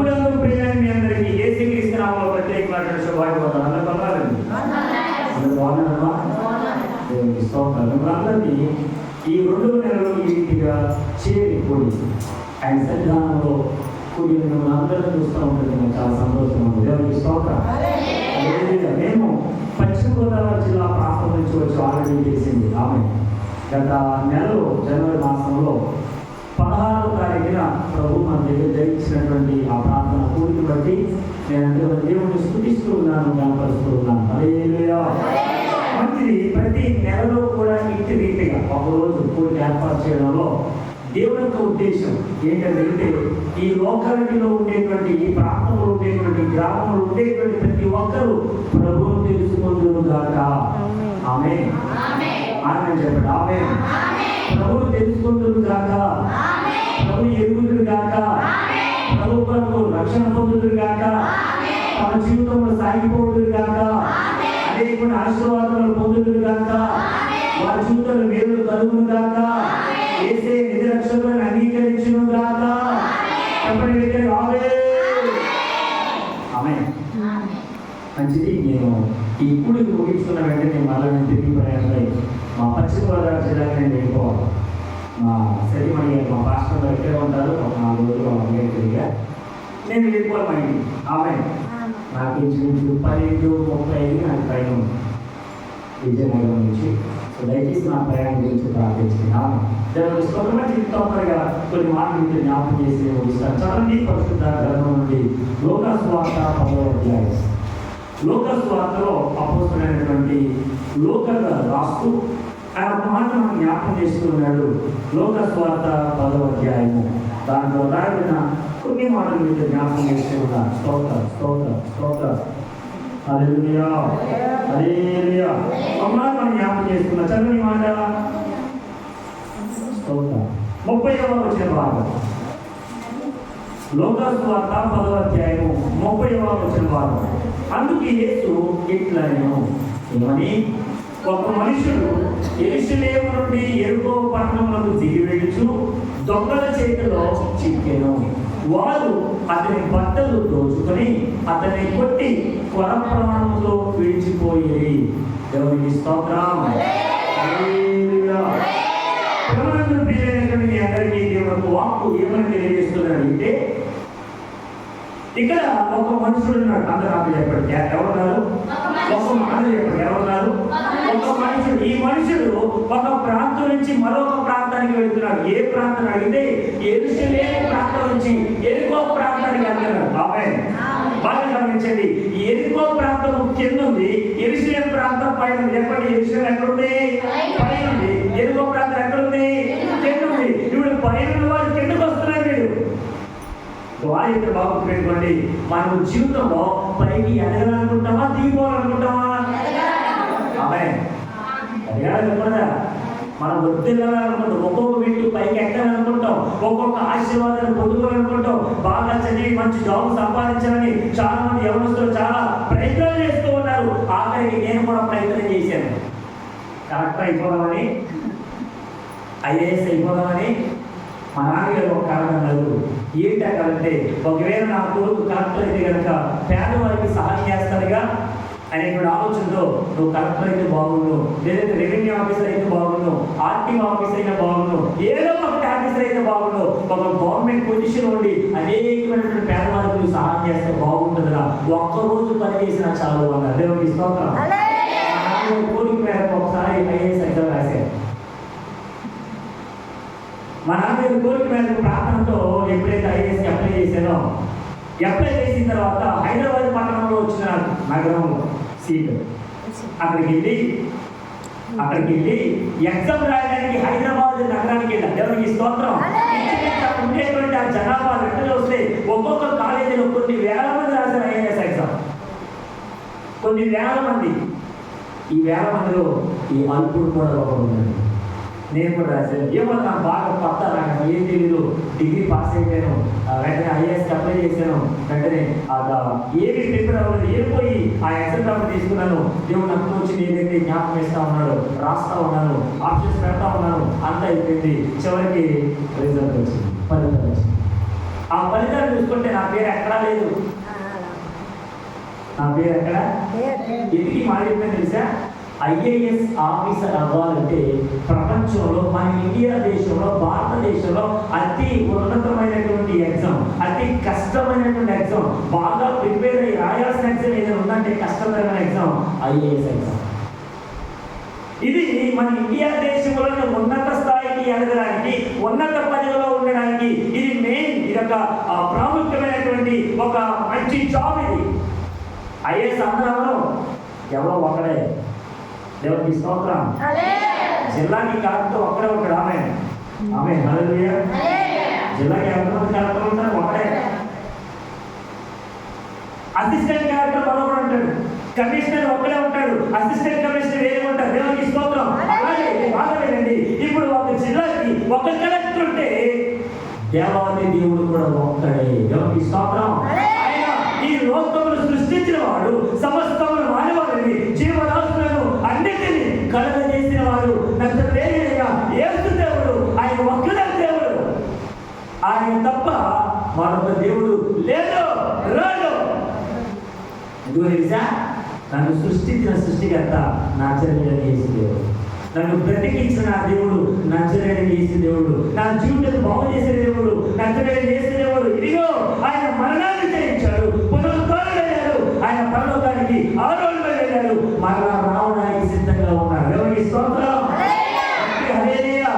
ప్రభునందు ప్రియమైన మీ అందరికీ యేసుక్రీస్తు నామములో ప్రత్యేకమైన శుభాకాంక్షలు. అందరూ బాగున్నారండి? అందరూ బాగున్నారమ్మా? దేవునికి స్తోత్రం. మిమ్మల్ని ఈ 2 నెలలు ఈ రీతిగా చేరిపోయి ఆయన సన్నిధానంలో కూడి మిమ్మల్ని అందరూ చూస్తూ ఉంటుంది. నాకు చాలా సంతోషం ఉంది. దేవునికి స్తోత్రం. మేము పశ్చిమ గోదావరి జిల్లా ప్రాంతం నుంచి వచ్చి ఆల్రెడీ చేసింది ఆమె గత నెలలో జనవరి మాసంలో 16వ తారీఖున ప్రభు మన దగ్గర జరిగించినటువంటి ఆ ప్రార్థన కూడిని బట్టి నేను దేవుడిని స్తుతిస్తూ ఉన్నాను, జ్ఞాపరుస్తూ ఉన్నాను. హల్లెలూయా. మంచిది. ప్రతి నెలలో కూడా ఇంటి రీతిగా ఒకరోజు కూడిని ఏర్పాటు చేయడంలో దేవుని యొక్క ఉద్దేశం ఏంటంటే ఈ లోకాలిటీలో ఉండేటువంటి, ఈ ప్రాంతంలో ఉండేటువంటి, గ్రామంలో ఉండేటువంటి ప్రతి ఒక్కరూ ప్రభువును తెలుసుకుందురు గాక. ఆమేన్. ఆమేన్ చెప్పండి. ఆమేన్. ప్రభువును తెలుసుకుందురు గాక, ప్రభు ఎరుగుదురు గాక, ప్రభు కొరకు రక్షణ పొందుదురు గాక, తమ జీవితంలో సాగిపోదురు గాక, అనేకమైన ఆశీర్వాదాలు పొందుదురు గాక, వారి జీవితంలో మేలు కలుగును గాక, యేసే నిజ రక్షకులను అంగీకరించును గాక. చెప్పండి. ఆమేన్. మంచిది. నేను ఈ కూడికి ముగించుకున్న వెంటనే మళ్ళీ నేను తిరిగి ప్రయాణమై మా పశ్చిమ గోదావరి జిల్లాకి నేను వెళ్ళిపోవాలి. మా సరిమణి మా పాస్టర్ గారు ఎక్కడే ఉంటారు. ఒక 4 రోజులు తిరిగా నేను వెళ్ళిపోవాలి మా ఇంటికి. ఆమేన్. నాకు ఇంచుమించు 12:35 నాకు ట్రైన్ ఉంది విజయనగరం నుంచి. సో దయచేసి నా ప్రయాణం గురించి ప్రార్థించుకున్నాను. దేవుని స్తోత్రం. తొందరగా కొన్ని మాటలు జ్ఞాపకం చేసి ముగిస్తాను. చదవండి పరిశుద్ధ గ్రంథం నుండి లూకా సువార్త 10వ అధ్యాయం. లూకా సువార్తలో అపోస్తలుడైనటువంటి లూకా గారు రాస్తూ ఆయన ఒక మాట మనం జ్ఞాపకం చేస్తున్నాడు. లూకా సువార్త 10వ అధ్యాయము దాంట్లో రాయబడిన కొన్ని మాటలు మీద జ్ఞాపకం చేస్తున్నారు. స్తోత్రం, స్తోత్రం, స్తోత్రం. హల్లెలూయా, హల్లెలూయా. మనం జ్ఞాపకం చేస్తున్నా. చదువు మాట. స్తోత్రం. 30వ వచన భాగం. లూకా సువార్త 10వ అధ్యాయము 30వ వచన భాగం. అందుకే యేసు ఇట్లనెను, ఏమని? ఒక మనుషుడు యెరూషలేము నుండి యెరికో పట్టణమునకు దిగి వెళ్ళుచు దొంగల చేతిలో చిక్కెను. వారు అతని బట్టలు దోచుకొని అతన్ని కొట్టి కొర ప్రాణంతో విడిచిపోయేది. దేవునికి స్తోత్రం. హల్లెలూయా. ప్రభువునందు ప్రియమైనటువంటి మీ అందరికీ దేవుని వాక్కు ఏమని తెలియజేస్తున్నాడంటే, ఇక్కడ ఒక మనుషుడు ఉన్నాడు. అందరూ నాకు చెప్పండి. ఎవరున్నారు? ఒక మాట చెప్పండి. ఎవరున్నారు? ఒక మనుషుడు. ఈ మనుషుడు ఒక ప్రాంతం నుంచి మరొక ప్రాంతానికి వెళ్తున్నాడు. ఏ ప్రాంతం అడిగితే యెరూషలేము ప్రాంతం నుంచి యెరికో ప్రాంతానికి వెళ్తున్నాడు. ఆమేన్. బాగా గమనించండి. యెరికో ప్రాంతం కింద ఉంది, యెరూషలేము ప్రాంతం పైన ఉంది. చెప్పండి. యెరూషలేము ఎక్కడుంది? పైన ఉంది. యెరికో ప్రాంతం ఎక్కడుంది? కింద ఉంది. ఇప్పుడు పైన వారు కిందకు వస్తున్నారు. వీడు వారి బాబు పెట్టుకోండి. మనం జీవితంలో పైకి ఎదగాలనుకుంటామా, దిగిపోవాలనుకుంటామా? ఆమేన్. ఎదగాలనుకుంటా. మనం వృద్ధిల్లాలనుకుంటాం. ఒక్కొక్క వ్యక్తి పైకి ఎక్కాలనుకుంటాం. ఒక్కొక్క ఆశీర్వాదాన్ని పొందుకోవాలనుకుంటాం. బాగా చదివి మంచి జాబ్ సంపాదించాలని చాలా మంది యవనస్తులు చాలా ప్రయత్నాలు చేస్తూ ఉన్నారు. ఆఖరికి నేను కూడా ప్రయత్నం చేశాను. కలెక్టర్ అయిపోదామని, ఐఏఎస్ అయిపోదామని. మా నాన్నగారు ఒక కళ అన్నారు. ఏంటి ఆ కలంటే, ఒకవేళ నా కొడుకు కలెక్టర్ అయితే కనుక పేదవారికి సహాయం చేస్తాడుగా అనేటువంటి ఆలోచనతో నువ్వు కలెక్టర్ అయితే బాగుండు, లేదంటే రెవెన్యూ ఆఫీసర్ అయితే బాగుండు, ఆర్టీఓ ఆఫీసర్ అయితే బాగుండు, ఏదో ఒకటి ఆఫీసర్ అయితే బాగుండు, ఒక గవర్నమెంట్ పొజిషన్ ఉండి అనేకమైనటువంటి పేదవారికి సహాయం చేస్తే బాగుంటుందిరా, ఒక్కరోజు పని చేసినా చాలు అన్నారు. దేవునికి స్తోత్రం. కోరిక మేరకు ఒకసారి ఐఏఎస్ ఎగ్జామ్ రాశారు. మా నాన్నగారి కోరిక మేరకు ప్రార్థనతో ఎప్పుడైతే ఐఏఎస్కి అప్లై చేశానో, అప్లై చేసిన తర్వాత హైదరాబాద్ పట్టణంలో వచ్చిన నగరంలో సీటు అక్కడికి వెళ్ళి ఎగ్జామ్ రాయడానికి హైదరాబాద్ నగరానికి వెళ్ళాను. దేవునికి స్తోత్రం. ఉండేటువంటి ఆ జనాభా లెక్కలు వస్తే ఒక్కొక్క కాలేజీలో కొన్ని వేల మంది రాశారు ఐఏఎస్ ఎగ్జామ్. కొన్ని వేల మంది. ఈ వేల మందిలో ఈ అల్పుడు కూడా ఒకడు ఉన్నాడు. నేను కూడా రాశాను. ఏమో నాకు బాగా కొత్త, నాకు ఏం తెలీదు. డిగ్రీ పాస్ అయిపోయాను, వెంటనే ఐఏఎస్కి అప్లై చేశాను. వెంటనే ఏమి ప్రిపేర్ అవ్వలేదు, వెళ్ళిపోయి ఆ ఎగ్జామ్ పేపర్ తీసుకున్నాను. దేవుడు నాకు వచ్చి ఏదైతే జ్ఞాపకం వేస్తూ ఉన్నాడు, రాస్తా ఉన్నాను, ఆప్షన్స్ పెడతా ఉన్నాను. అంతా అయిపోయింది. చివరికి రిజల్ట్ వచ్చింది, ఫలితం వచ్చింది. ఆ ఫలితాలు చూసుకుంటే నా పేరు ఎక్కడా లేదు. నా పేరు ఎక్కడ ఎందుకు మాట చెప్పాను తెలుసా? ఐఏఎస్ ఆఫీసర్ అవ్వాలంటే ప్రపంచంలో మన ఇండియా దేశంలో భారతదేశంలో అతి ఉన్నతమైనటువంటి ఎగ్జామ్, అతి కష్టమైనటువంటి ఎగ్జామ్, బాగా ప్రిపేర్ అయ్యి రాయాల్సిన ఎగ్జామ్ ఏదైనా ఉందంటే కష్టమైన ఎగ్జామ్ ఐఏఎస్ ఎగ్జామ్. ఇది మన ఇండియా దేశంలో ఉన్నత స్థాయికి ఎదగడానికి, ఉన్నత పదవిలో ఉండడానికి ఇది మెయిన్, ఇది ఒక ప్రాముఖ్యమైనటువంటి ఒక మంచి జాబ్. ఇది ఐఏఎస్ అందరూ ఎవరో ఒకడే. దేవుడికి స్తోత్రం. జిల్లాకి కలెక్టర్ ఒక్కడే ఒకడు. ఆమె ఆమె హల్లెలూయా. జిల్లాకి ఎంతమంది కలెక్టర్ ఉంటారు? ఒకడే. అసిస్టెంట్ కలెక్టర్ మరొకడు ఉంటాడు. కమిషనర్ ఒక్కడే ఉంటాడు. అసిస్టెంట్ కమిషనర్ వేరే ఉంటారు. దేవుడికి స్తోత్రం. అలాగే బాధలేదండి. ఇప్పుడు ఒక జిల్లాకి ఒక కలెక్టర్ ఉంటే దేవాది దేవుడు కూడా ఒక్కడే. దేవుడికి స్తోత్రం. ఆయన ఈ లోకమును సృష్టించిన వాడు, సమస్తమును మానవాళిని, జీవరాశులను అన్నిటినీ కలుగజేసిన వాడు నజరేయుడైన యేసు దేవుడు. ఆయన ఒక్కడే దేవుడు. ఆయన తప్ప మరొక దేవుడు లేదు, రాడు. ఎందుకు తెలుసా? నన్ను సృష్టించిన సృష్టికర్త నజరేయుడైన యేసు దేవుడు. నన్ను బ్రతికించిన నా దేవుడు నజరేయుడైన యేసు దేవుడు. నా జీవితం బాగు చేసే దేవుడు నజరేయుడైన యేసు దేవుడు. ఇదిగో ఆయన మరణాన్ని జయించాడు, పునరుద్ధరణయ్యాడు. ఆయన పరలోకానికి 6 రోజులు వెళ్ళాడు. మరలా రావడానికి సిద్ధంగా ఉన్నారు. దేవునికి స్తోత్రం. హల్లెలూయా.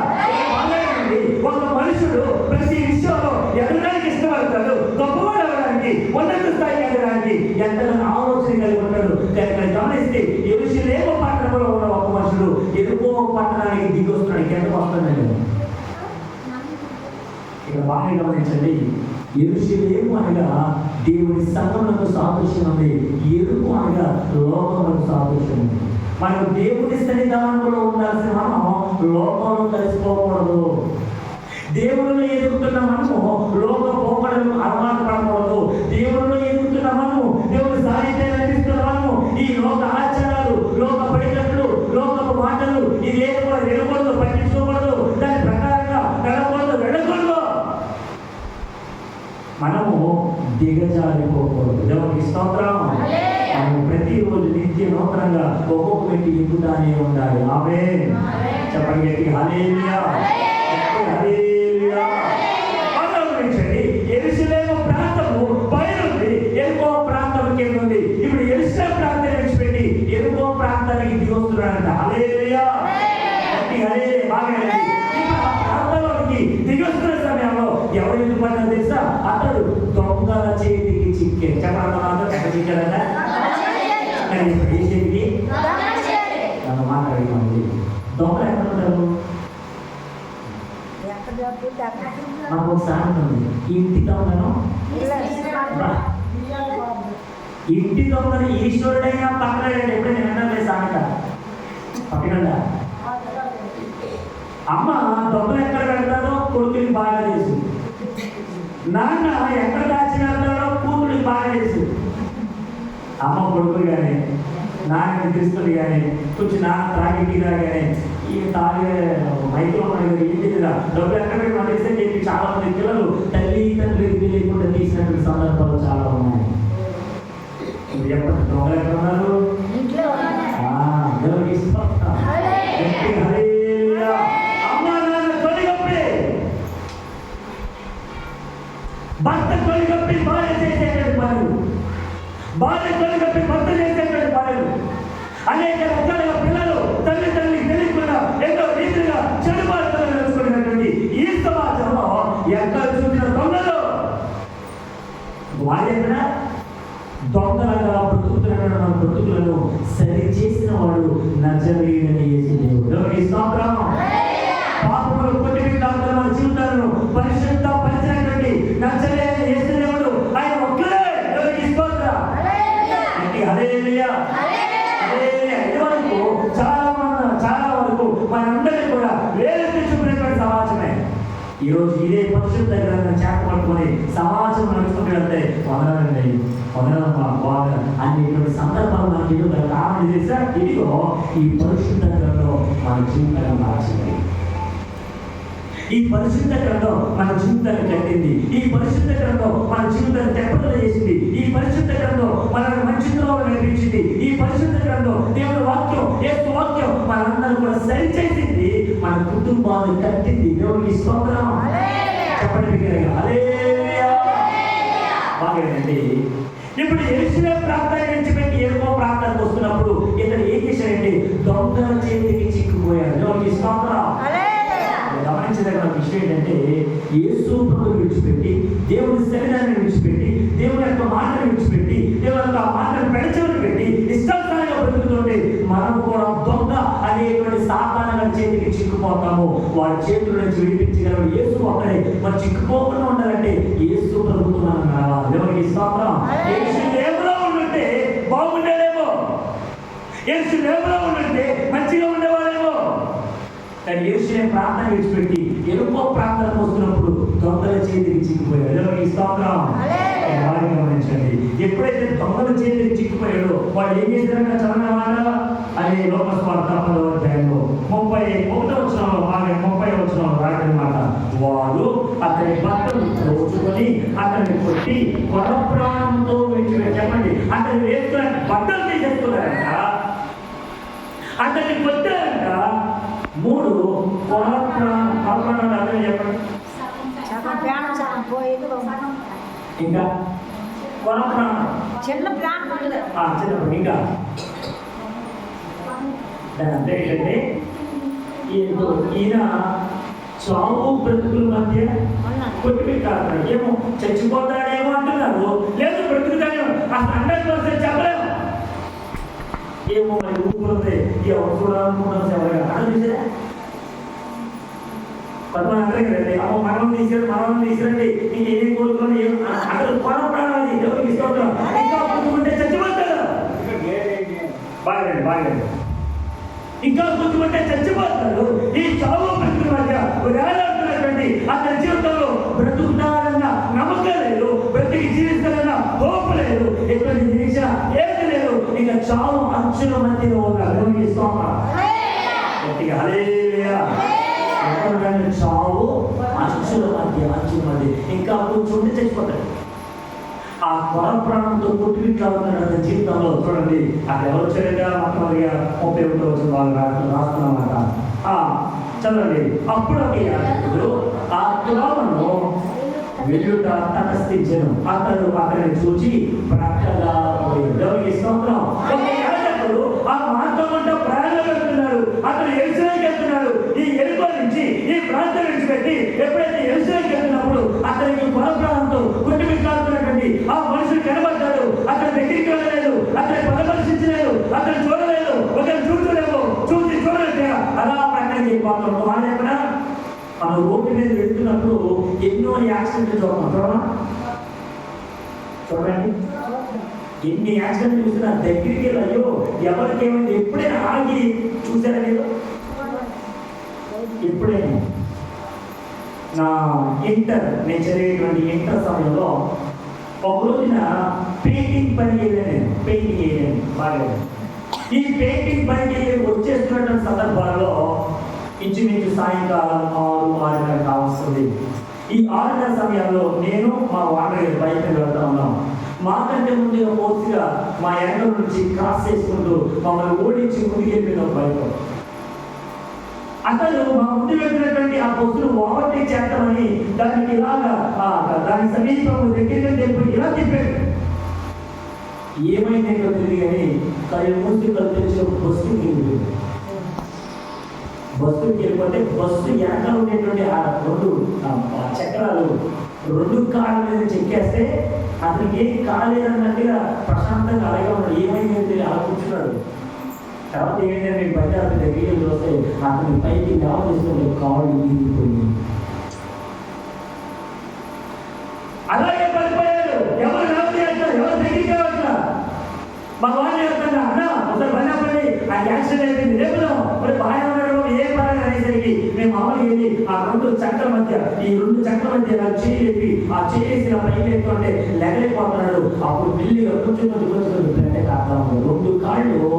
ఒక మనుషుడు ప్రతి విషయంలో ఎదగడానికి ఇష్టపడతాడు, గొప్పవాడు అవ్వడానికి, ఉన్నత స్థాయికి ఎదగడానికి ఎంతగానో ఆలోచన కలిగి ఉంటాడు. ఇక్కడ గమనిస్తే యెరూషలేము పట్టణంలో ఉన్న ఒక మనుషుడు ఎరుకో పట్టణానికి దిగి వస్తున్నాడు. ఎందుకు వస్తున్నాడు? ఇక్కడ బాగా గమనించండి. యెరూషలేము అనగా దేవుని సంఘములకు సాదృశ్యం ఉంది. ఎరుకు అనగా లోకములకు సాదృశ్యం ఉంది. మనకు దేవుని సన్నిధానంలో ఉండాల్సిన మనం లోకంలో కలిసిపోకూడదు. దేవుడిని ఎదుగుతున్న మనము లోక పోకడలకు అలవాటు పడకూడదు. దేవుడిని ఎదుగుతున్న మనము, దేవుడి సాహిత్యాన్ని అందిస్తున్న మనము ఈ లోక ఆచారాలు, లోక పడికట్లు, లోకపు మాటలు ఇదేదో కూడా వినకూడదు, పట్టించుకోకూడదు. దాని ప్రకారంగా నడకూడదు, వెళ్ళకూడదు. మనము దిగజారిపోకూడదు. దేవునికి స్తోత్రం. మనం ప్రతిరోజు నిత్య నూతనంగా ఒక్కొక్క వ్యక్తి ఎక్కుతానే ఉండాలి. ఆమేన్. చెప్పండి హల్లెలూయా. హల్లెలూయా. ఆలోచించండి. యెరూషలేము ప్రాంతము పైనుంది, ఎరుకో ప్రాంతం కింద ఉంది. ఇప్పుడు యెరూషలేము ప్రాంతాన్ని విడిచిపెట్టి ఎరుకో ప్రాంతానికి దిగి వస్తున్నాడంట. హల్లెలూయా. హల్లెలూయా. బాగా ప్రాంతంలోకి దిగి వస్తున్న సమయంలో ఎవరు ఎందుకు పడ్డారు తెలుసా? అతడు దొంగల చేతికి చిక్కాడు. చెప్పండి ఎక్కడ చిక్కాడట? ఏ చేతికి? నన్ను మాట్లాడి దొంగలు ఎక్కడ ఉంటారు? మాకు ఒక సామెత ఉంది. ఇంటి దొంగను ఈశ్వరుడైనా పక్కన ఎప్పుడైనా వినలేదు సామెత. పక్కన అమ్మ దొంగలు ఎక్కడ పెడతారో కొడుకుని బాగా తెలుసు. నాన్న ఎక్కడ దాచి పెడతాడో కూతురికి బాగా తెలుసు. అమ్మ కొడుకులు కానీ, నాన్న క్రిస్తులు కానీ, కొంచెం నాన్న తాగి కానీ ఈ తాగే మైక్రో ఇంటిగా డబ్బులు ఎక్కడ పెట్టి తెలిస్తే చెప్పి చాలా మంది పిల్లలు తల్లి తండ్రికి తెలియకుండా తీసినటువంటి సందర్భాలు చాలా ఉన్నాయి. చెప్పండి, దొంగలు ఎక్కడ ఉన్నారు? భర్త కొలిగప్పి భార్య చేసేటువంటి పనులు, భార్య కొలిగప్పి భర్త చేసేటువంటి పనులు, అనేక రకాలుగా పిల్లలు తల్లిదండ్రులకు తెలియకుండా ఎన్నో రీతిగా చెడు మార్గాలు నడుచుకునేటువంటి ఈ సమాజంలో ఎక్కడ చూసిన దొంగలు వాళ్ళెక్కడ దొంగలుగా బ్రతుకుతున్న బ్రతుకులను సరి చేసిన వాడు నజరేయుడైన యేసు దేవుడు. పాపములు కొట్టివేయడానికి మన జీవితాలను పరిశుద్ధ పరిచినటువంటి నజరేయుడైన యేసు దేవుడు. ఆయన ఒక్కడే. దేవునికి స్తోత్రం. హల్లెలూయా. ఇదివరకు చాలా వరకు మనందరినీ కూడా వేలెత్తి చూపినటువంటి సమాజమే. ఈరోజు ఇదే పరిశుద్ధ గ్రంథం చేపట్టుకొని సమాజం నడుచుకుంటూ వెళ్తే వదలండి, వదలమ్మా బాగా అనేటువంటి సందర్భాలు మనకి ఎదుగు కారణం చేసా. ఇదిగో ఈ పరిశుద్ధ గ్రంథం మన జీవితాన్ని మార్చింది. ఈ పరిశుద్ధ గ్రంథం మన జీవితాన్ని కట్టింది. ఈ పరిశుద్ధ గ్రంథం మన జీవితాన్ని తెప్పలు చేసింది. ఈ పరిశుద్ధ గ్రంథం మనల్ని మంచి త్రోవలో నడిపించింది. ఈ పరిశుద్ధ గ్రంథం దేవుని వాక్యం, యేసు వాక్యం మనందరూ కూడా సరిచేసింది. మన కుటుంబాన్ని కట్టింది. దేవునికి స్తోత్రం. చెప్పండి హల్లెలూయా. బాగండి. ఇప్పుడు యెరూషలేము ప్రాంతాన్ని విడిచిపెట్టి యెరికో ప్రాంతానికి వస్తున్నప్పుడు ఇతను ఏం చేశాడంటే దొంగల చేతికి చిక్కుపోయాడు. దేవునికి స్తోత్రం. గమనించదగిన విషయం ఏంటంటే యేసు ప్రభువుని విడిచిపెట్టి, దేవుని శరీరాన్ని విడిచిపెట్టి, దేవుని యొక్క మాటను విడిచిపెట్టి, దేవుని యొక్క మాటను పెడచెవిని పెట్టి ఇష్టానుసారంగా బ్రతుకుతుంటే మనం కూడా దొంగ అనేటువంటి సాతానుల చేతికి చిక్కుపోతాము. వారి చేతుల నుంచి విడిపించగలరు యేసు ఒక్కడే. మరి చిక్కుపోకుండా ఉండాలంటే యేసు ప్రభుత్వం మనం రావాలి. దేవునికి స్తోత్రం. యెరూషలేములో ఉంటే బాగుండేదేమో, యెరూషలేములో ఉంటే మంచిగా ఉండేవాడేమో. కానీ యెరూషలేము ప్రాంతాన్ని విడిచిపెట్టి యెరికో ప్రాంతానికి వస్తున్నప్పుడు దొంగల చేతికి చిక్కిపోయాడు. దేవునికి స్తోత్రం. గమనించండి. ఎప్పుడైతే దొంగల చేతికి చిక్కిపోయాడో వాడు ఏం చేశారన్నా చదవనవాడా అని లోకాసు వార్త 10వ అధ్యాయంలో 31వ వచనంలో 30వ వచనంలో రాయడమాట. వాడు అతని బట్టలు దోచుకొని అతన్ని కొట్టి కొర ప్రాణంతో విడిచిపెట్టి, చెప్పండి, అతను వేసుకున్న బట్టలు తీసేస్తున్నారంట, అతన్ని కొట్టారంట. 3 కొర ప్రాణాలు అతను చెప్పండి. ఇంకా కొర ప్రాణం చిన్న చిన్నప్పుడు ఇంకా అంటే ఏంటంటే ఈయన చావు బ్రతుకుల మధ్య కొట్టిపెట్టారు. ఏమో చచ్చిపోతాడేమో అంటున్నారు, లేదు బ్రతుకుతాడేమో, అసలు 100% చెప్పలేము. ఏమో మరి ఊపుకుంటే ఎవరు చూడాలనుకుంటున్నాం ఎవరైనా చూసారా? పద్మనాభండి అమ్మ మనం తీసుకురండి నీకు ఏం కోరుకుని అక్కడ కొర ప్రాణాలు ఎవరికి ఇష్టం ఇంకా పుచ్చుకుంటే చచ్చిపోతాడు. బాగండి ఇంకా పుచ్చుకుంటే చచ్చిపోతాడు. ఈ చావు బ్రతుకుల మధ్య వేలాడుతున్నటువంటి అతని జీవితంలో బ్రతుకుతాడన్న నమ్మకం లేదు, బ్రతికి జీవిస్తాడన్న హోప్ లేదు, ఎటువంటి నిరీక్షణ ఏది లేదు. ఇంకా చావు అంచుల మధ్యలో ఉన్నారు. హల్లెలూయా. చావు అంచుల మధ్య ఇంకా కూర్చుంటే చచ్చిపోతాడు. ఆ కొర ప్రాణంతో కొట్టుబిట్లా ఉన్నాడు అతని జీవితంలో. చూడండి అక్కడ ఎవరు వచ్చారుగా మొట్టమొదటిగా 31వ వచనం వాళ్ళు రాస్తున్నమాట. చదవండి. అప్పుడు ఆ తులాలను వెలుట తటస్థించెను. అతన్ని చూచి ప్రక్కగా పోయాడు. స్తోత్రం. ఆ మార్గం అంతా ప్రయాణం వెళ్తున్నాడు. అతను యెరూషలేముకి వెళ్తున్నాడు. ఈ యెరికో నుంచి ఈ ప్రాంతం విడిచిపెట్టి ఎప్పుడైతే యెరూషలేముకి వెళ్తున్నప్పుడు అతనికి కొర ప్రాణంతో కొట్టుమిట్లాడుతున్నటువంటి ఆ మనుషులు కనబడ్డాడు. అతని దగ్గరికి వెళ్ళలేదు, అతని పరామర్శించలేదు, అతను చూడలేదు, ఒకరు చూసి చూడలేదు. అలా ప్రకటన చేయబోతున్నాం. వాళ్ళు ఎక్కడ మనం రోడ్డు మీద వెళ్తున్నప్పుడు ఎన్నో యాక్సిడెంట్లు చూడండి. ఎన్ని యాక్సిడెంట్లు చూసినా దగ్గరికి వెళ్ళాయో ఎవరికేమైంది ఎప్పుడైనా ఆగి చూసారా లేదు? ఎప్పుడైనా నా నేను చదివేటువంటి ఇంటర్ సమయంలో ఒక రోజున పెయింటింగ్ పని చేయలేను బాగా. ఈ పెయింటింగ్ పనికి వచ్చేస్తున్నటువంటి సందర్భాల్లో ఇంచుమించు సాయంకాలం 6:30 కావస్తుంది. ఈ 6 సమయాల్లో నేను మా వాటర్ బయట వెళ్తా ఉన్నాం. మాకంటే ముందు పూర్తిగా మా వెనక నుంచి క్రాస్ చేసుకుంటూ మమ్మల్ని ఓడించి ముందుకెళ్ళిన బయట అతను మా ముందు వెళ్ళినటువంటి ఆ బస్సును ఓవర్టేక్ చేద్దామని దానికి ఇలాగా దాని సమీపం దగ్గర ఇలా తిప్పాడు. ఏమైందో తెలియదు కానీ కళ్ళు మూసి కళ్ళు తెచ్చి బస్సుకి వెళ్ళిపోతే బస్సు వెనకాల ఉండేటువంటి ఆ 2 చక్రాలు 2 కాళ్ళ మీద చెక్కేస్తే అతనికి ఏం కాలేదన్నట్టుగా ప్రశాంతంగా అలాగే ఉన్నాడు. ఏమైంది అలా కూర్చున్నాడు. తర్వాత ఏంటంటే బయట అతని దగ్గరికి చూస్తే అతని పైకి లేవదీస్తుంటే కాళ్ళు ఈగిపోయింది. అలాగే పడిపోయాడు. ఎవరు లేవదీస్తారు, ఎవరు దగ్గరికి రావట్లా. మా వాళ్ళు చెప్తాను అన్న ఒకసారి పడినప్పటి ఆ యాక్సిడెంట్ అయిపోయింది, రేపుదాం మరి బాగా ఉన్నాడు ఏ పరంగా అనేసరికి మేము మామూలుగా వెళ్ళి ఆ 2 చక్రాల మధ్య ఇలా చేసి ఆ చేసిన పైకి ఎత్తుంటే లెగలేకపోతున్నాడు. అప్పుడు మెల్లిగా కొంచెం అంటే కారణం 2 కాళ్ళు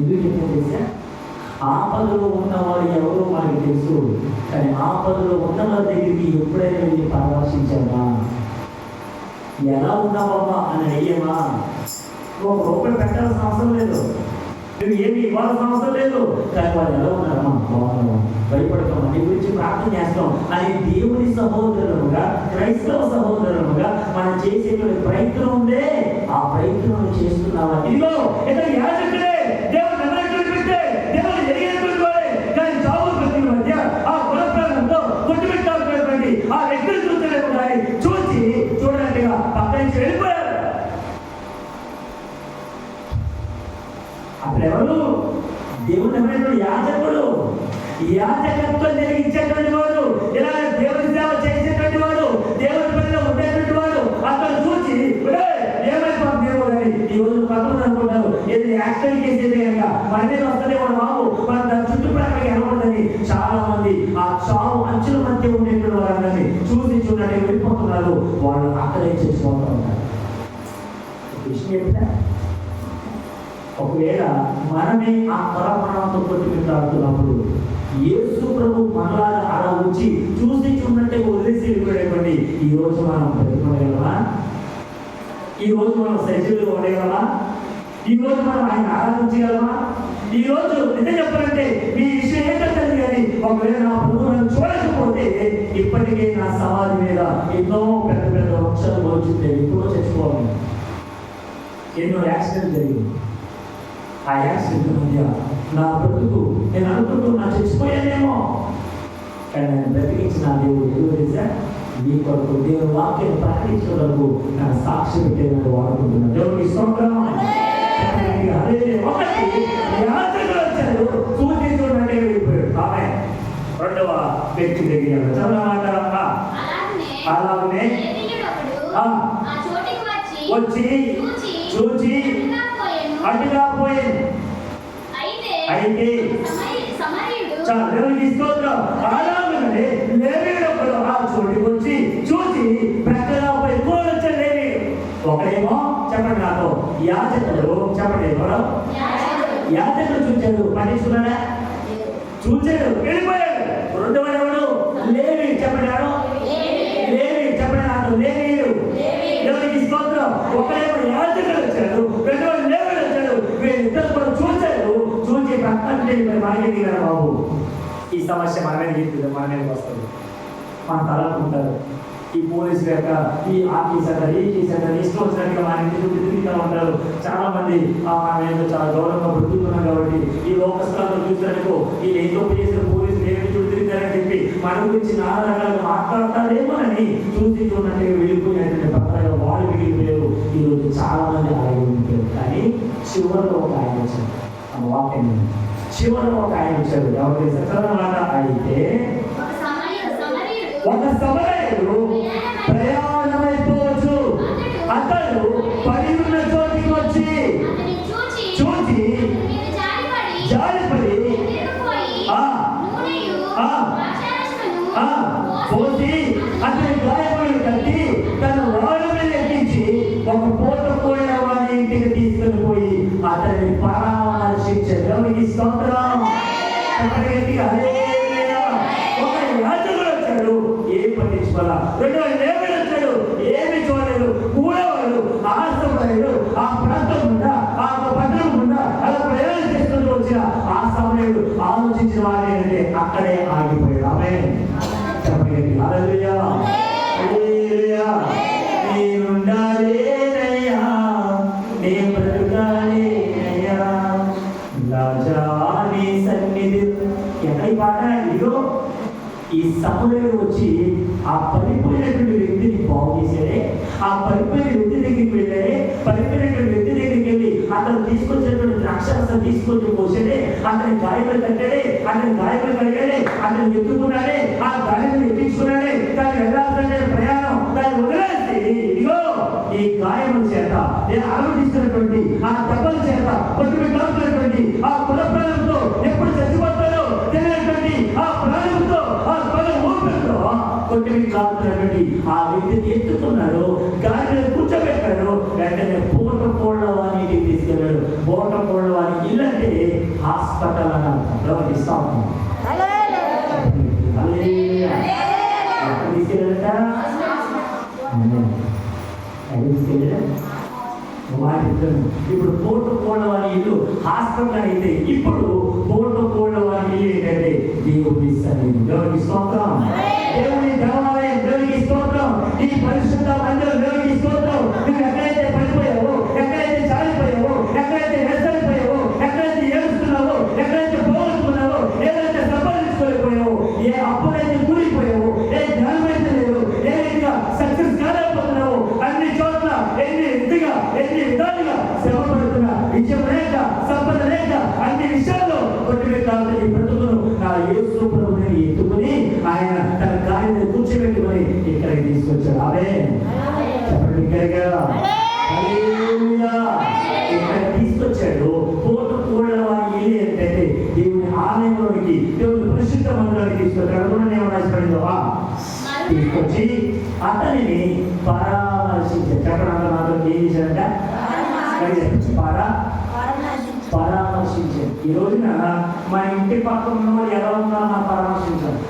ఎందుకు చెప్పేసా ఆపదలో ఉన్నవాడు ఎవరో మనకు తెలుసు, కానీ ఆపదలో ఉన్నవారి దగ్గరికి ఎప్పుడైనా వెళ్ళి పరామర్శించామా? ఎలా ఉన్నావమ్మా అని అయ్యమా? ఒక రూపాయి పెట్టాల్సిన అవసరం లేదు, నువ్వు ఏమి ఇవ్వాల్సిన అవసరం లేదు, కానీ వాళ్ళు ఎలా ఉన్నారమ్మా? బాగున్నావా? భయపడతాం, నీ గురించి ప్రార్థన చేస్తాం అని దేవుని సహోదరులుగా, క్రైస్తవ సహోదరులుగా మనం చేసేటువంటి ప్రయత్నం ఉందే, ఆ ప్రయత్నం చేస్తున్నావా? ఇదిగో ఇక్కడ యాజకుడే దేవుడు నమ్మకం పెట్టే దేవుడు జరిగేటువంటి వాడే, కానీ చావు ప్రతి మధ్య ఆ కులప్రాణంతో కొట్టుబెట్టాల్సినటువంటి ఆ వ్యక్తులు చూస్తలేము, కానీ చూసి చూడనట్టుగా పక్క నుంచి వెళ్ళిపోయారు. అప్పుడెవరు? దేవుడు నమ్మినటువంటి యాజకుడు, యాజకత్వం జరిగించేటువంటి వాడు, ఇలా దేవుని సేవ చేసేటువంటి వాడు, దేవుని పనిలో ఉండేటువంటి వాడు అతను చూసి ఏమైపోతుంది దేవుడు అని ఈ రోజు పక్కన అనుకుంటారు, ఏది యాక్సిడెంట్ చేసేది కనుక మన మీద వస్తుంది వాడు బాబు, మన దాని చుట్టుప్రక్కలకి వెళ్ళకూడదని చాలా మంది ఆ చావు అంచుల మధ్య ఉండేటువంటి వారందరినీ చూసి చూడండి వెళ్ళిపోతున్నారు, వాళ్ళు అక్కడే చేసుకోవడం ఉంటారు. విషయం ఏంటంటే ఒకవేళ మనమే ఆ పరమాణంతో కొట్టుకుంటున్నప్పుడు యేసు ప్రభు మనలాగా అలా వచ్చి చూసి చూడంటే వదిలేసి వెళ్ళిపోయేటువంటి ఈ రోజు మనం బ్రతికగలమా? ఈ రోజు మనం సజీవులుగా ఉండగలమా? ఈ రోజు మనం ఆయన ఆరాధించగలమా? ఈ రోజు నిజం చెప్పాలంటే మీ విషయం ఏంటంటే కానీ ఒకవేళ నా ప్రభు నన్ను చూడకపోతే ఇప్పటికే నా సమాధి మీద ఎన్నో పెద్ద పెద్ద వృక్షాలు వచ్చింది, ఎప్పుడో చచ్చిపోవాలి. ఎన్నో యాక్సిడెంట్ జరిగింది. ఆ యాక్సిడెంట్ మధ్య నా బ్రతుకు నేను అనుకుంటున్నా చచ్చిపోయానేమో, కానీ నేను బ్రతికించిన దేవుడు ఎదురు చేశా మీ కొరకు దేవుని వాక్యం ప్రకటించడానికి నా సాక్షి పెట్టేదని వాడుకుంటున్నాను. దేవుడికి స్తోత్రం. ఒకటి యాత్రలు వచ్చారు, చూసి చూడండి వెళ్ళిపోయాడు. ఆమె రెండవ వ్యక్తి దగ్గర చదవమంటారా? అలాగే వచ్చి చూచి అటుగా పోయింది. అయితే దేవునికి స్తోత్రం. అలాగనే లేవీయుడు ఆ చోటికి వచ్చి చూసి ప్రక్కగా పోయి కూడా వచ్చాడు లేవీయుడు. ఒకడేమో చెప్పండి నాతో యాజకుడు, చెప్పండి ఎవరో యాజకుడు చూచాడు, పట్టించుకున్నాడా? చూచాడు, వెళ్ళిపోయాడు. రెండవడు ఎవడు? లేవి, చెప్పండి ఎవరు? లేవి, చెప్పండి నాతో లేవీయుడు. దేవునికి స్తోత్రం. ఒకడేమో యాజకుడు వచ్చాడు, రెండవడు లేవీయుడు వచ్చాడు. వీళ్ళిద్దరు కూడా చూచాడు, చూచి ప్రక్కన మనకి దిగారు. బాబు ఈ సమస్య మన మీద గీతుంది, మన మీద వస్తుంది. మన తలకుంటారు ఈ పోలీసులు యొక్క ఈ ఆఫీసర్ ఈ టీచర్ ఇష్టం వచ్చినట్టుగా మన ఇంటి చుట్టూ తిరుగుతూ ఉంటారు. చాలా మంది మేము చాలా గౌరవంగా బ్రతుకుతున్నాం కాబట్టి ఈ లోకస్థానంలో చూసినట్టు ఈ ఎంతో చేసిన పోలీసులు ఏమి చుట్టూ తిరుగుతారని చెప్పి మన గురించి నానా రకాలుగా మాట్లాడతారేమోనని చూసి చూడనట్టుగా వెళ్ళిపోయినటువంటి పక్కన వాళ్ళు మిగిలిపోయారు. ఈరోజు చాలా మంది అలాగే ఉండిపోయారు. కానీ చివరిలో ఒక ఆయన వచ్చారు, ఆ వాక్యం చివరిలో ఒక ఆయన వచ్చారు. ఎవరికి సత్యమాట? అయితే ఒక సమరయుడు ప్రయాణమైపోవచ్చు, అతడు పడి ఉన్న చోటికి వచ్చి చూచి జారిపడి పోసి అతని గాయపడి కట్టి తన వాడు మీద ఎక్కించి ఒక పూట పోయిన వాడి ఇంటికి తీసుకుని పోయి అతని పరామర్శ శిక్ష. దేవునికి స్తోత్రం. ఒక యాజకుడు వచ్చాడు, ఏం పట్టించుకోవాలా. రెండవ లేవీయుడు వచ్చాడు, ఏమి చూడలేదు. మూడవడు ఆశపడాడు, ఆ ప్రాంతం గుండా ఆ పట్టణం గుండా అలా ప్రయాణం చేసుకుంటూ వచ్చిన ఆ సమయంలో ఆలోచించిన వాడు ఏంటంటే అక్కడే ఆగిపోయాడు. ఆమేన్ చెప్పండి. హల్లెలూయా హల్లెలూయా. నేనుండాలేనయ్యా, నేను బ్రతుకాలేనయ్యా రాజా నీ సన్నిధి. ఎక్కడి పాట ఇదిగో ఈ సమయంలో వచ్చి ఆ పడిపోయినటువంటి వ్యక్తిని బాగు చేశాడే, ఆ పడిపోయిన వ్యక్తి దగ్గరికి వెళ్ళాడే, పడిపోయినటువంటి వ్యక్తి దగ్గరికి వెళ్ళి అతను తీసుకొచ్చినటువంటి ద్రాక్షరసం తీసుకొచ్చి పోసాడే, అతని గాయపడి కట్టాడే, అతని గాయపడి కడిగాడే, అతను ఎత్తుకున్నాడే, ఆ గాయపడి ఎత్తించుకున్నాడే. దాన్ని వెళ్ళాల్సిన ప్రయాణం దాన్ని వదిలేసి ఇదిగో ఈ గాయముల చేత నేను ఆలోచిస్తున్నటువంటి ఆ దెబ్బల చేత కొట్టుబెట్టాల్సినటువంటి ఆ కుల ప్రాణంతో ఎప్పుడు చచ్చిపోతాడో తెలియనటువంటి ఆ ప్రాణంతో ఆ కుల ఊపిరితో కొట్టుబెట్టాల్సినటువంటి ఆ వ్యక్తిని ఎత్తుకున్నాడు, గాలిలో కూర్చోబెట్టాడు. వెంటనే పూట కోళ్ళ వారికి తీసుకెళ్ళాడు. పూట కోళ్ళ వారికి ఇల్లంటే హాస్పిటల్ అని అర్థం. దేవునికి స్తోత్రం. హల్లెలూయా. ఎక్కడ తీసుకెళ్ళారట? ఇప్పుడు పోటు కోళ్ళ వారి ఇల్లు హాస్పిటల్ అయితే, ఇప్పుడు పోటు కోళ్ళ వారి ఇల్లు ఏంటంటే దేవుని సన్నిధి. దేవునికి స్తోత్రం. దేవుని దేవాలయం. దేవునికి స్తోత్రం. ఈ పరిశుద్ధ మందిరం. దేవునికి స్తోత్రం. నువ్వు ఎక్కడైతే పడిపోయావో, ఎక్కడైతే చాలిపోయావో, ఎక్కడైతే వెసలిపోయావో, ఎక్కడైతే ఏడుస్తున్నావో, ఎక్కడైతే పోగొట్టుకున్నావో, ఏదైతే సంపాదించుకోలేకపోయావో, ఏ అప్పులైతే కూలిపోయావో, ఏ జ్ఞానమైతే లేదు, ఏ రీతిగా సక్సెస్ కాలేకపోతున్నావో, అన్ని చోట్ల ఎన్ని విధాలుగా శ్రమ పడుతున్నా, విజయం లేక, సంపద లేక, అన్ని విషయాల్లో కొట్టిపెట్టాలని ఈ బ్రతుకును నా యేసు ప్రభువుని ఎత్తుకుని ఆయన తన కార్యాన్ని కూర్చోబెట్టుకుని ఇక్కడికి తీసుకొచ్చాడు. చెప్పండి గట్టిగా. హల్లెలూయా. ఇక్కడ తీసుకొచ్చాడు. పోటు కోళ్ళ వారి ఇల్లు ఏంటంటే దేవుని ఆలయంలోనికి, దేవుని పరిశుద్ధ మందిరానికి తీసుకొచ్చాడు. రాసిపడిందో తీసుకొచ్చి అతనిని పరామర్శించాడు. చెప్పడం నాతో ఏం చేశాడంట? పరామర్శించాడు. ఈ రోజున మా ఇంటి పక్కన ఉన్న వాళ్ళు ఎలా ఉన్నారో మనం పరామర్శించాలి.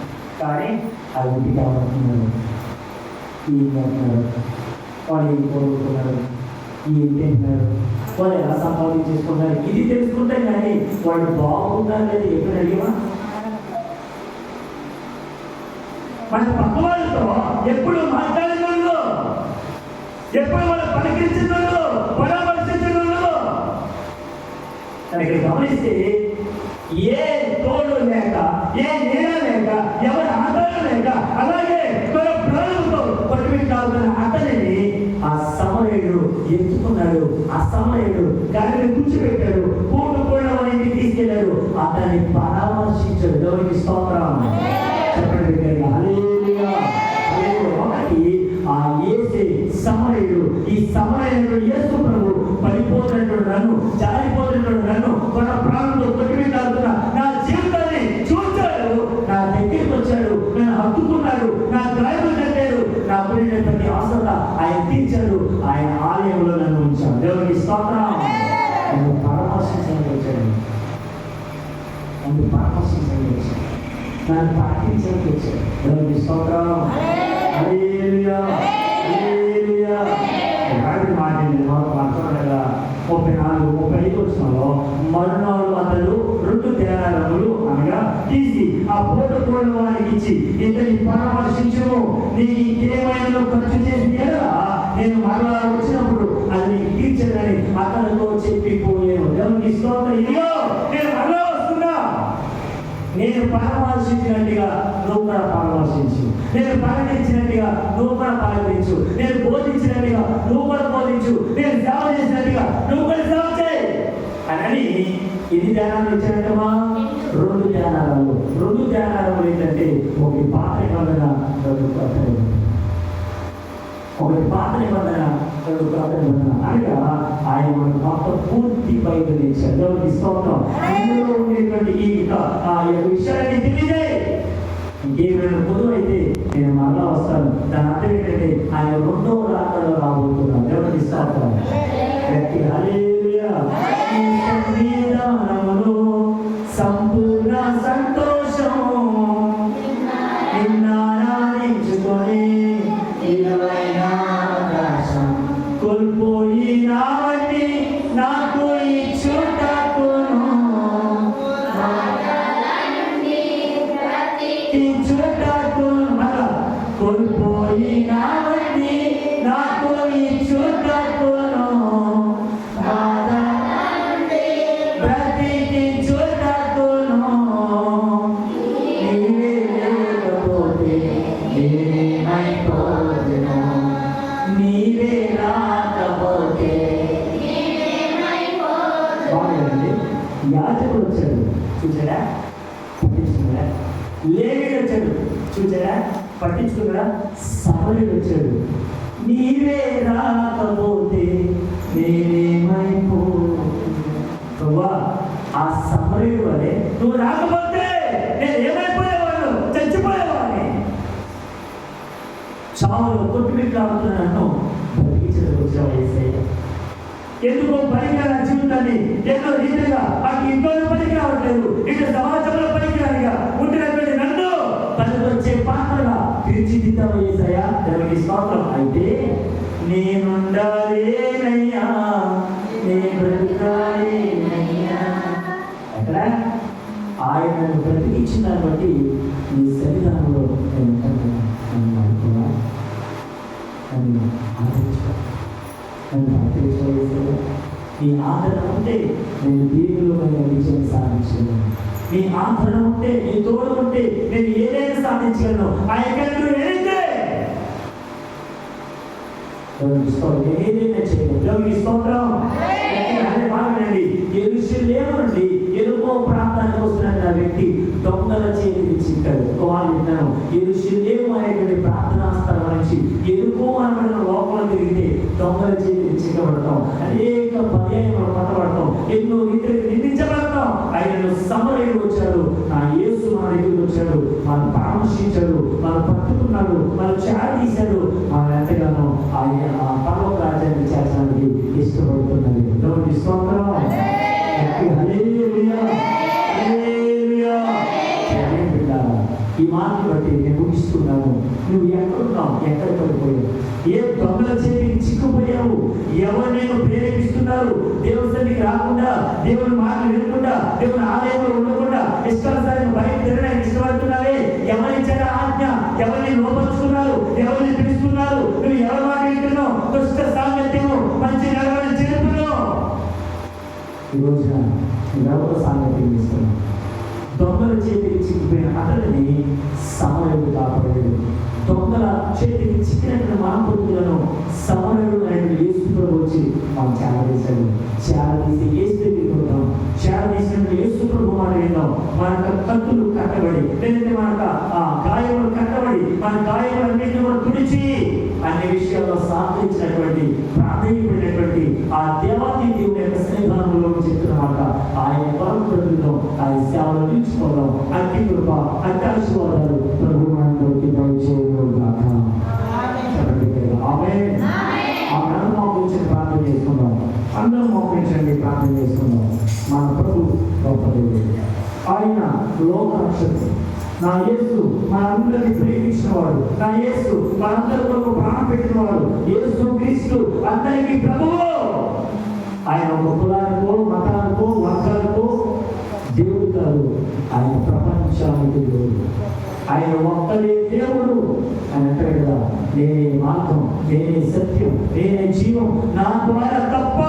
కానీ ఆ ఇంటికి ఎవరున్నారు, వాళ్ళు ఏం కోరుకున్నారు, ఏం తింటున్నారు, వాళ్ళు ఎలా సంపాదించేసుకున్నారు, ఇది తెలుసుకుంటే కానీ వాళ్ళు బాగున్నారు లేదు ఎప్పుడు అడిగా. మన పక్క వాళ్ళతో ఎప్పుడు మాట్లాడినోళ్ళు, ఎప్పుడు వాళ్ళు పలకరించినోళ్ళు, పరామర్శించినోళ్ళు. ఇక్కడ గమనిస్తే ఏ తోడు లేక, ఏ నీడ లేక, ఎవరి ఆధారం లేక, అలాగే తన ప్రాణంతో పట్టుబెట్టాల్సిన అతనిని ఆ సమరయుడు ఎత్తుకున్నాడు. ఆ సమరయుడు గాలిని కూర్చోబెట్టాడు. పూర్ణ వారికి తీసుకెళ్లాడు. అతన్ని పరామర్శించాడు. దేవునికి స్తోత్రం. చెప్పండి హల్లెలూయా. ఒకటి ఆ యేసే సమరయుడు. ఈ సమరయుడు యేసు ప్రభు పడిపోతున్నటువంటి నన్ను, జారిపోతున్నటువంటి నన్ను తన ప్రాణంతో కొట్టిపెట్టాల్సిన నా జీవితాన్ని చూశాడు. నా దగ్గరికి వచ్చాడు, నన్ను హత్తుకున్నాడు, నా గాయములు కట్టాడు, నా గురించి ప్రతి అవసరత ఆయన తీర్చాడు. ఆయన ఆలయంలో నన్ను ఉంచాడు. దేవునికి స్తోత్రం. నన్ను పరామర్శించడానికి వచ్చాడు. నన్ను పరామర్శించడానికి వచ్చాడు. నన్ను పాటించడానికి వచ్చాడు. దేవునికి స్తోత్రం. హల్లెలూయా. హల్లెలూయా. మాట్లాడగా 34-35 వచ్చినాలో మరునాడు అతడు 2 దేనారములు అనగా తీసి ఆ పోట కోళ్ళ వారికి ఇచ్చి, ఇతని పరామర్శించుము, నీకు ఇంకేమైనా ఖర్చు చేసి నేను మరలా వచ్చినప్పుడు అది నీకు తీర్చదని అతనితో చెప్పిపోయాను. దేవునికి స్తోత్రం. ఇదిగో నేను మరలా వస్తున్నా. నేను పరామర్శించినట్టుగా నువ్వు కూడా పరామర్శించు. నేను పలకరించినట్టుగా నువ్వు కూడా పలకరించు. నేను బోధించినట్టుగా నువ్వు కూడా బోధించు. నేను సేవ చేసినట్టుగా నువ్వు కూడా సేవ చేయి అని ఎన్ని ధ్యానాలు ఇచ్చాడంటమా? 2 ధ్యానాలు. 2 ధ్యానాలు ఏంటంటే ఒకటి పాత నిబంధన, 2 కొత్త నిబంధన. ఒకటి పాత నిబంధన, 2 కొత్త నిబంధన. అనగా ఆయన మనకు మొత్తం పూర్తి బైబిల్ ఇచ్చాడు. దేవునికి స్తోత్రం. ఇందులో ఉండేటువంటి ఈ విషయాన్ని తెలియజేయి. ఇంకేమైనా పొదువు అయితే నేను మరలా వస్తాను. దాని అర్థం ఏంటంటే ఆయన 2వ రాకడలో రాబోతున్నాను. దేవునికి స్తోత్రం. హల్లెలూయా. ఈ సన్నిధానములో సంపూర్ణ సంతోషం నిన్నారాధించుకొని ఇరువైన ఆకాశం కోల్పోయినావని నాకు ఇచ్చుటకును కోల్పోయినావని నాకు ఇచ్చుటకును బ్రతికించుటకును నీవే లేకపోతే నేనేమైపోదును, నీవే రాకపోతే. బాగుందండి. యాజకుడు వచ్చాడు, చూసాడా? పట్టించుకున్నాడా? లేవీయుడు వచ్చాడు, చూసాడా? పట్టించుకున్నాడా? సమరయుడు వచ్చాడు, నీవే రాకపోతే నేనేమైపోవా. ఆ సమరయుడు వలె నువ్వు రాకపోతే నేను ఏమైపోయేవాడు, చచ్చిపోయేవాడిని. చావులో కొట్టుమిట్లాడుతున్న నన్ను బ్రతికించడానికి వచ్చావు యేసయ్య. ఎందుకో పనికిరాని జీవితాన్ని ఎన్నో రీతిగా అటు ఇంట్లో పనికి రావట్లేదు, ఇటు సమాజంలో పనికిరానిగా ఉంటున్నటువంటి నన్ను పనికొచ్చే పాత్రగా తీర్చిదిద్దామయ్యేసయ్యా. దేవునికి స్తోత్రం. అయితే నేనుండాలేనయ్యా, నేను బ్రతకాలేనయ్యా. ఎక్కడ ఆయన బ్రతికించిన దాన్ని బట్టి నీ సన్నిధానంలో నేను అనుకున్నా నన్ను ఆదరించలేదు. నీ ఆదరణ ఉంటే నేను దేవుళ్ళ విజయం సాధించగలను. నీ ఆదరణ ఉంటే, నీ తోడు ఉంటే నేను ఏదైనా సాధించగలను. ఏదైనా చేయగలను. స్తోత్రం. మాట్లాడండి. యెరూషలేము నుండి ఎరుకో ప్రాంతానికి వస్తున్న వ్యక్తి దొంగల చేతికి చిక్కాడు. వాళ్ళు విన్నాను, యెరూషలేము అనేటువంటి ప్రార్థనా స్థలం నుంచి ఎరుకో అనబడిన లోపల తిరిగితే దొంగల చేతికి చిక్కబడతాం, అనేక పర్యాయం పట్టబడతాం, ఎన్నో రీతికి నిందించబడతాం. ఆయనను సమరయుడు వచ్చాడు, నా యేసు మన దగ్గరికి వచ్చాడు, మనం పరామర్శించాడు, మనం పట్టుకున్నాడు, మనం చేరదీశాడు. మనం ఎంతగానో ఆయన ఆ పర్వత రాజ్యాన్ని చేర్చడానికి ఇష్టపడుతున్నది. ఈ మాటను బట్టి నేను ముగిస్తున్నాను. నువ్వు ఎక్కడున్నావు? ఎక్కడ పడిపోయావు? ఏ దొంగల చేతికి చిక్కుపోయావు? ఎవరు నేను ప్రేరేపిస్తున్నారు? దేవుని సన్నిధికి రాకుండా, దేవుని మాటలు వినకుండా, దేవుని ఆలయంలో ఉండకుండా ఇష్టానుసారంగా బయట తిరగడానికి ఇష్టపడుతున్నావే? ఎవరిచ్చారా ఆజ్ఞ? ఎవరిని లోపరుచుకున్నారు? ఎవరిని పిలుస్తున్నారు? నువ్వు ఎవరి మాట వింటున్నావు? దుష్ట సాంగత్యము మంచి నడవని చేరుతున్నావు. ఈ రోజున ఎవరు సాంగత్యం చేస్తున్నావు? దొంగల చేతికి చిక్కిపోయిన అతడిని సమరయుడు కాపాడాడు. దొంగల చేతికి చిక్కినటువంటి మానవులను సమరయుడు అనేటువంటి యేసు ప్రభు వచ్చి మనం చేరదీశాడు. చేరదీసి యేసు దగ్గరికి వద్దాం. చేరదీసినటువంటి యేసు ప్రభు మాట విందాం. మన కత్తులు కట్టబడి, లేదంటే మన గాయములు కట్టబడి, మన గాయములన్నింటినీ కూడా తుడిచి అన్ని విషయాల్లో సాధించినటువంటి ప్రాధాన్యపడినటువంటి ఆ దేవాది దేవుని యొక్క సన్నిధానంలో చెప్తున్నమాట. ఆయన పరమప్రభుత్వం, ఆయన సేవలు నిలుచుకోవడం, అట్టి కృప, అట్టి ఆశీర్వాదాలు ప్రభు మనందరికీ దయచేయగాక. ఆమేన్. అందరం మోకరించి ప్రార్థన చేసుకుందాం. అందరం మోకరించండి, ప్రార్థన చేసుకుందాం. మన ప్రభు గొప్ప దేవుడు. ఆయన లోకరక్షకుడు. నా యేసు మనందరినీ ప్రేమించిన వాడు. నా యేసు మనందరి కొరకు ప్రాణం పెట్టిన వాడు. యేసు క్రీస్తు అందరికీ ప్రభువు. ఆయన ఒక కులానికో, మతానికో, వర్గానికో దేవుడు కాదు. ఆయన ప్రపంచానికి దేవుడు. ఆయన ఒక్కడే దేవుడు. ఆయన అంటాడు కదా, నేనే మార్గం, నేనే సత్యం, నేనే జీవం, నా ద్వారా తప్ప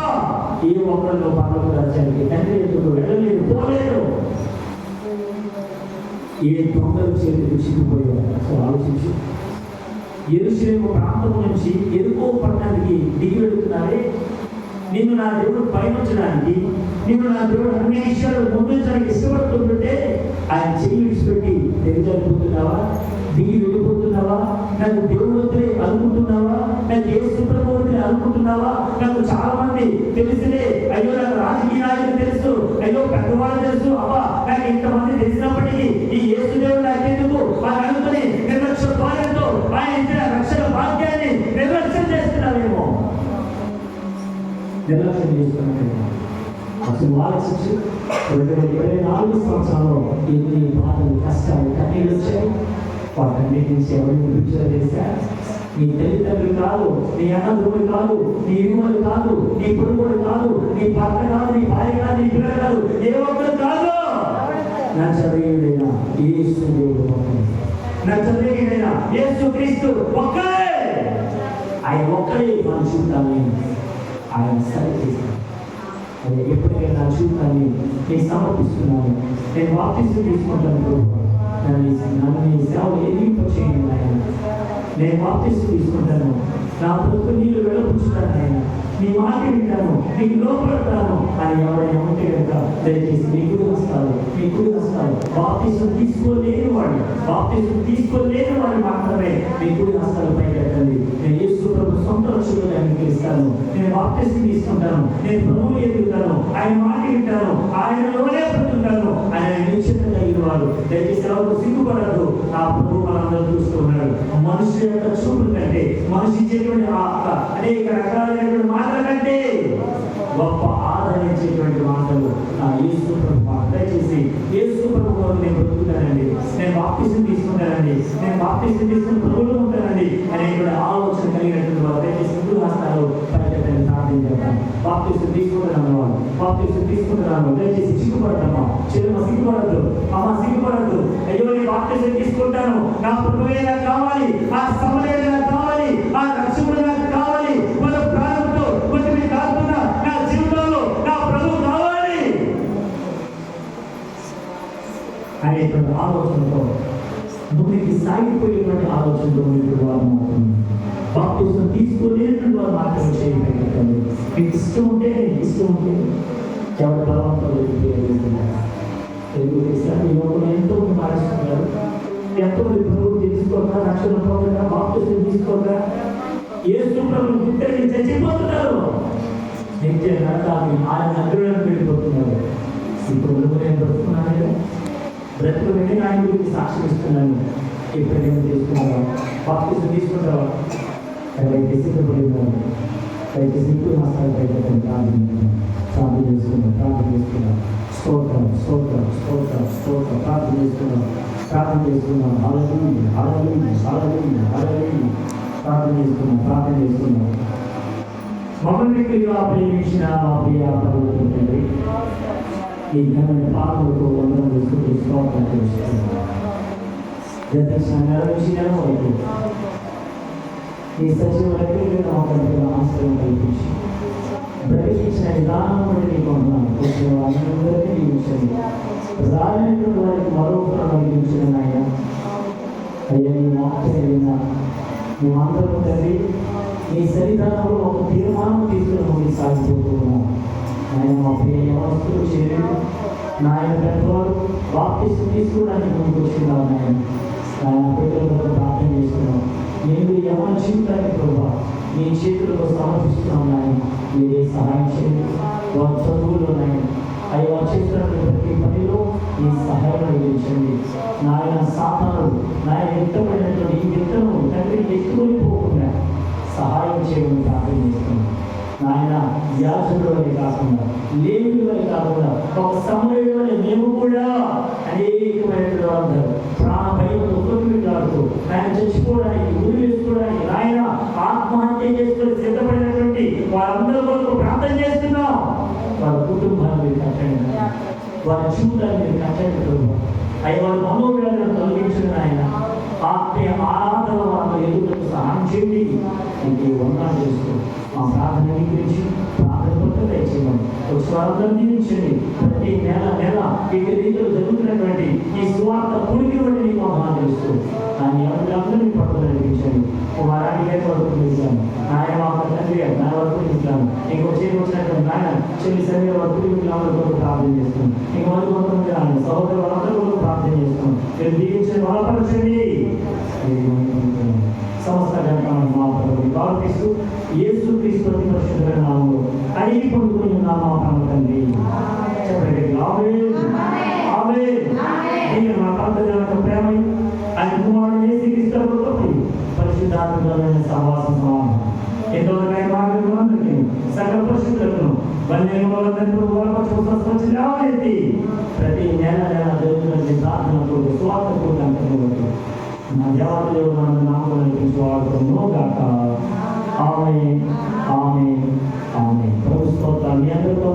ఏ ఒక్కరిలో పర్వత రాజ్యానికి తండ్రి ఎదురు వెళ్ళలేదు, పోలేదు. ఏ దొంగలు చేతికి చిక్కుపోయారు? అసలు ఆలోచించు. యెరూషలేము ప్రాంతం నుంచి ఎరుకో పట్టణానికి దిగి వెళుతున్నారే. నిన్ను నా దేవుడు పయనించడానికి, నిన్ను నా దేవుడు అన్ని విషయాలు ముందుంచడానికి ఇష్టపడుతుంటే ఆయన చెయ్యి విడిచిపెట్టి తెలియజేయబోతున్నావా? దిగి వెళ్ళిపోతున్నావా? నాకు దేవుడు వద్దే అనుకుంటున్నావా? నాకు యేసు ప్రభు వద్దే అనుకుంటున్నావా? నాకు చాలా మంది తెలిసినే, అయ్యో నాకు రాజకీయ నాయకులు తెలుసు, అయ్యో పెద్దవాళ్ళు తెలుసు, అబ్బా నాకు ఇంతమంది తెలిసినప్పటికీ ఈ యేసు దేవుడు నాకెందుకు అని అనుకుని నిర్లక్ష్య భార్యంతో ఆయన ఇచ్చిన రక్షణ భాగ్యాన్ని నిర్లక్ష్యం చేస్తున్నావేమో. నిర్లక్ష్యం చేస్తున్నామేమో. అసలు ఆలోచించి 2024 సంవత్సరంలో ఎన్ని బాధలు, కష్టాలు, కన్నీళ్ళు వచ్చాయి. వాటన్నిటి నుంచి ఎవరిని విడుదల చేశారు? నీ తల్లిదండ్రులు కాదు, నీ అన్నదమ్ములు కాదు, నీ ఇరువులు కాదు, నీ పొరుగులు కాదు, నీ భర్త కాదు, నీ భార్య కాదు, నీ పిల్లలు కాదు, ఏ ఒక్కరు కాదు. నా చదివేదైనా యేసు దేవుడు ఒక్కడే. నా చదివేదైనా యేసు క్రీస్తు ఒక్కడే. ఆయన ఒక్కడే మన జీవితాన్ని ఆయన సరి చేస్తాడు. అదే ఎప్పటికైనా నా జీవితాన్ని నేను సమర్పిస్తున్నాను. నేను బాప్తిస్మం తీసుకుంటాను. నన్ను నీ సేవలు ఎదిగింపచేయండి ఆయన. నేను బాప్తిస్మం తీసుకుంటాను. నా బ్రతుకు నీళ్ళు వెళ్ళపుచ్చుతాను ఆయన. నీ మాట వింటాను, నీకు లోపడతాను అని ఎవరైనా ఉంటే కనుక దయచేసి నీ గుడి వస్తారు, నీ గుడి వస్తారు. బాప్తిస్మం తీసుకోలేని వాడు మాత్రమే నీ గుడి హస్తాలు పైకి ఎత్తండి. నేను యేసు ప్రభు సొంత రక్షకుడిగా అంగీకరిస్తాను. నేను బాప్తిస్మం తీసుకుంటాను, నేను ప్రభువుని ఎదుగుతాను, ఆయన మాట వింటాను, ఆయనలోనే బ్రతుకుతాను. ఆయన నిశ్చిత కలిగిన వాడు. దయచేసి ఎవరు సిగ్గుపడద్దు. ఆ ప్రభు మనందరూ చూస్తున్నాడు. మనుషుల యొక్క చూపుల కంటే, మనిషి ఇచ్చేటువంటి అనేక రకాలైనటువంటి మాటల కంటే గొప్ప ఆదరించేటువంటి మాటలు నా యేసు ప్రభు మాట. దయచేసి యేసు ప్రభు కొరకు నేను బ్రతుకుతానండి, నేను బాప్తిసం తీసుకుంటానండి, నేను బాప్తిసం తీసుకుని ప్రభువులో ఉంటానండి అనేటువంటి ఆలోచన కలిగినటువంటి వారు దయచేసి ముందు హస్తాలు పైకెత్తండి, ప్రార్థించాను. బాప్తిసం తీసుకుంటున్నాను వాళ్ళు, బాప్తిసం తీసుకుంటున్నాను. దయచేసి సిగ్గుపడతామా, చిరుమ సిగ్గుపడద్దు, అమ్మ సిగ్గుపడద్దు. అయ్యో నేను బాప్తిసం తీసుకుంటాను, నా ప్రభువే నాకు కావాలి, ఆ సమరయుడు నాకు కావాలి, ఆ రక్షకుడు నాకు కావాలి, మన ప్రాణంతో కొంచెం కాకుండా నా జీవితంలో నా ప్రభు కావాలి అనేటువంటి ఆలోచనతో ముందుకి సాగిపోయేటువంటి ఆలోచనతో మీరు వారు మాత్రమే బాప్తిసం తీసుకోలేనటువంటి వారు మాత్రమే చేయగలుగుతారు. మీకు ఇష్టం ఉంటే ఎవరి బలవంతం ఈ లోపల ఎంతో మంది మారుస్తున్నారు, ఎంతో మంది ప్రభువు తెలుసుకోక రక్షణ పొందక బాప్తిసం తీసుకోక యేసు ప్రభువు గుర్తెరిగి చచ్చిపోతున్నారు. నిత్యంగా ఆయన అగ్రహం వెళ్ళిపోతున్నారు. ఇప్పుడు నేను బ్రతుకున్నాను కదా, బ్రతుకు వెళ్ళి ఆయన గురించి సాక్షి ఇస్తున్నాను. ఎప్పుడైనా తీసుకున్నావా, బాప్తిసం తీసుకుంటావా? ఎవరైతే సిద్ధపడినారు దయచేసి ఇప్పుడు హస్తాలు పైకి ప్రార్థన చేసుకున్నాం. స్తోత్రం స్తోత్రం స్తోత్రం స్తోత్రం ప్రార్థన చేసుకున్నాం. ప్రార్థన చేసుకున్నాం. మమ్మల్ని ప్రియుగా ప్రేమించిన మా ప్రియ ప్రభువు తండ్రి, ఈ ఘనమైన పాపలకు వందనం చేసుకుంటూ స్తోత్రం చేస్తున్నాం. వరకు ఈ సచివాలయంలో ఆశ్రయం కల్పించి బ్రతికించిన విధానం బట్టి నీకు వందనాలు. వచ్చిన వాళ్ళందరికీ దీవించండి, రాలేటువంటి వారికి మరో కలిగించిన ఆయన. అయ్యా నీ మాటలు విన్నా మేమందరూ తండ్రి నీ సన్నిధానంలో ఒక తీర్మానం తీసుకుని ముందుకు సాగిపోతున్నాం. ఆయన మా ప్రియ యవనస్తులు చేరి నాయన పెద్దవారు బాప్తిసం తీసుకోవడానికి ముందుకు వచ్చినారు. ఆయన బిడ్డలతో ప్రార్థన చేస్తున్నాం. నేను యవన జీవితానికి ప్రభావ నీ చేతులకు సమర్పిస్తున్నాం. నాయన మీరే సహాయం చేయండి. వారి చదువులోనైనా అవి వారు చేస్తున్నటువంటి ప్రతి పనిలో నీ సహాయం అందించండి. నాయన సాతాను నాయన ఎత్తబడినటువంటి ఈ విత్తనం తండ్రికి ఎత్తుకొని పోకుండా సహాయం చేయమని ప్రార్థన చేస్తున్నాం. నాయన యాజకుడు అని కాకుండా, లేవీయుడు అని కాకుండా, ఒక సమరయుడు అని మేము కూడా అనేకమైన అందరూ ప్రాణ భయంతో కొట్టుమిట్టాడుతూ ఆయన చచ్చిపోవడానికి, ఉరి వేసుకోవడానికి, నాయన ఆత్మహత్య చేసుకొని సిద్ధపడినటువంటి వారందరూ కొరకు ప్రార్థన చేస్తున్నాం. వారి కుటుంబాన్ని మీరు కట్టండి, వారి జీవితాన్ని మీరు కట్టండి. అవి వారి మనోవేదనను తొలగించిన ఆయన ఆత్మీయ ఆరాధన వారిలో ఎదుగుదలకు సహాయం చేయండి. నీకు వందనాలు చేస్తూ మా ప్రార్థన గురించి ప్రార్థన కొరకు దయచేయమని వారందరూ దీవించండి. ప్రతి నెల ఈ రీతిలో జరుగుతున్నటువంటి ఈ సువార్త పూడికి బట్టి నీకు వందనాలు చేస్తూ దాన్ని ఎవరికందరినీ పట్టుదల నడిపించండి. వారానికి వరకు పిలిచాను ఆయన మా తండ్రి నా వరకు పిలిచాను. ఇంకో వచ్చినటువంటి నాయన చెల్లి సరిగా వరకు కొరకు ప్రార్థన చేస్తున్నాను. ఇంక మరి కొంతమంది ఆయన సహోదరు వాళ్ళందరూ కొరకు ప్రార్థన చేస్తున్నాను. మీరు దీవించండి, బలపరచండి. సమస్త ఘటనలను మా ప్రభువు ప్రార్థిస్తూ యేసు క్రీస్తు పరిశుద్ధ నామములో అడిగి పొందుకుని ఉన్నాము మా పరమ తండ్రి. చెప్పండి ఆమేన్, ఆమేన్. నేను మా తండ్రి ప్రేమ ఆయన కుమారుడు యేసు క్రీస్తు పరిశుద్ధాత్మకమైన సహవాసం ఎంతో మార్గంలో సకల పరిశుద్ధులను ప్రతి నెల జరుగుతున్న ప్రార్థనకు స్వార్థకు బట్టి నా దేవాలయంలో మన నామములు నడిపించువాడును గాక. ఆమేన్, ఆమేన్, ఆమేన్. ప్రభు స్తోత్రాలు మీ అందరితో